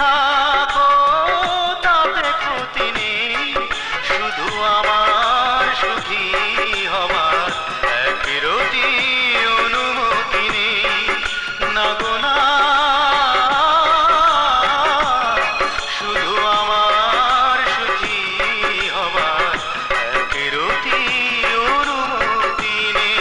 থাকো তাতে ক্ষতি নেই, শুধু আমার সুখী হবার একরতি অনুমতি নেই। না গো না, শুধু আমার সুখী হবার একরতি অনুমতি নেই।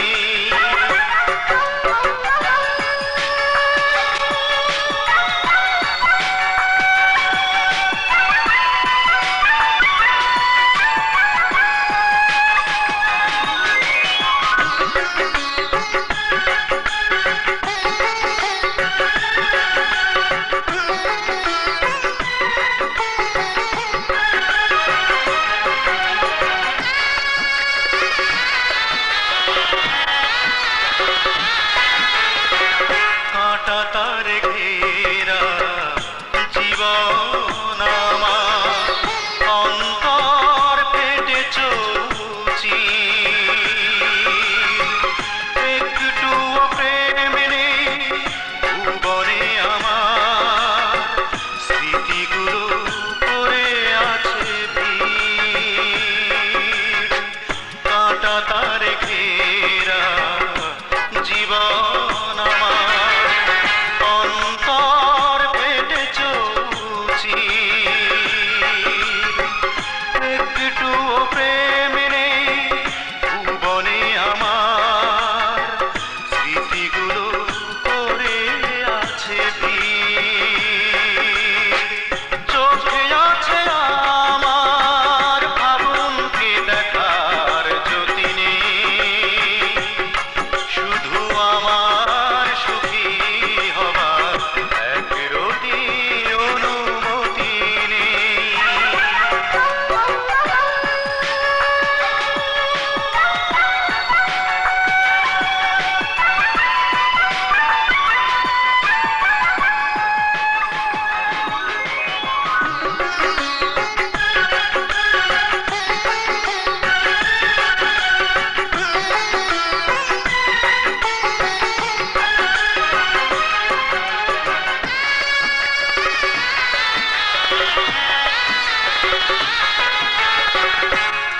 কাঁটা তার ঘেরা জীবন আমার, অন্তর ফেটে চলছি, একটুও প্রেম নেই ভুবনে আমার, স্মৃতিগুলো পড়ে আছে ভিড়। কাঁটা তার ঘেরা জীবন আমার, অন্তর ফেটে চলছি, একটুও প্রেম নেই ভুবনে আমার, স্মৃতিগুলো করে আছে ভিড়। চোখে আছে আমার ভাবনকে দেখার জ্যোতি নেই, শুধু আমার সুখী হবার একরতি অনুমতি নেই।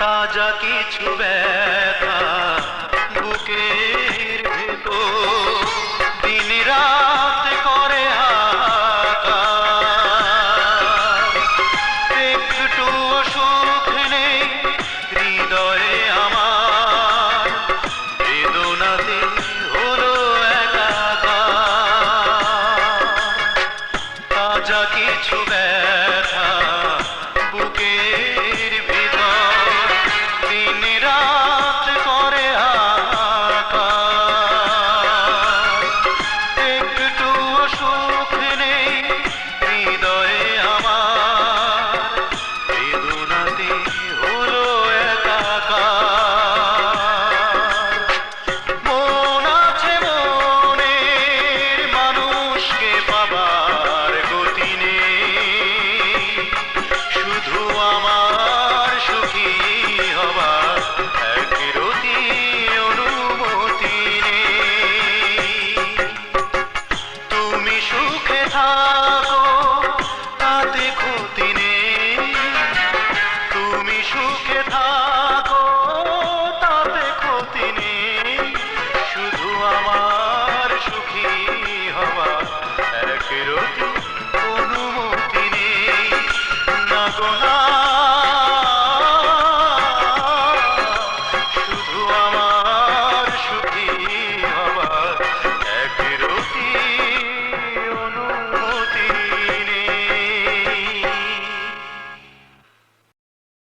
তাজা কিছু ব্যথা বুকের ভেতর, দিন রাত করে হাহাকার, একটুও সুখ নেই হৃদয়ে আমার, বেদনাতে হলো একাকার। তাজা কিছু ব্যথা বুকের ভিতর, দিন রাত করে হাহাকার, একটুও সুখ নেই হৃদয়ে আমার, বেদনাতে হলো একাকার। মন আছে মনের মানুষকে পাবার গতি নেই, শুধু আমার সুখী হবার একরতি অনুমতি নেই। তুমি সুখে থাকো তাতে ক্ষতি নেই, তুমি সুখে থাকো তাতে ক্ষতি নেই।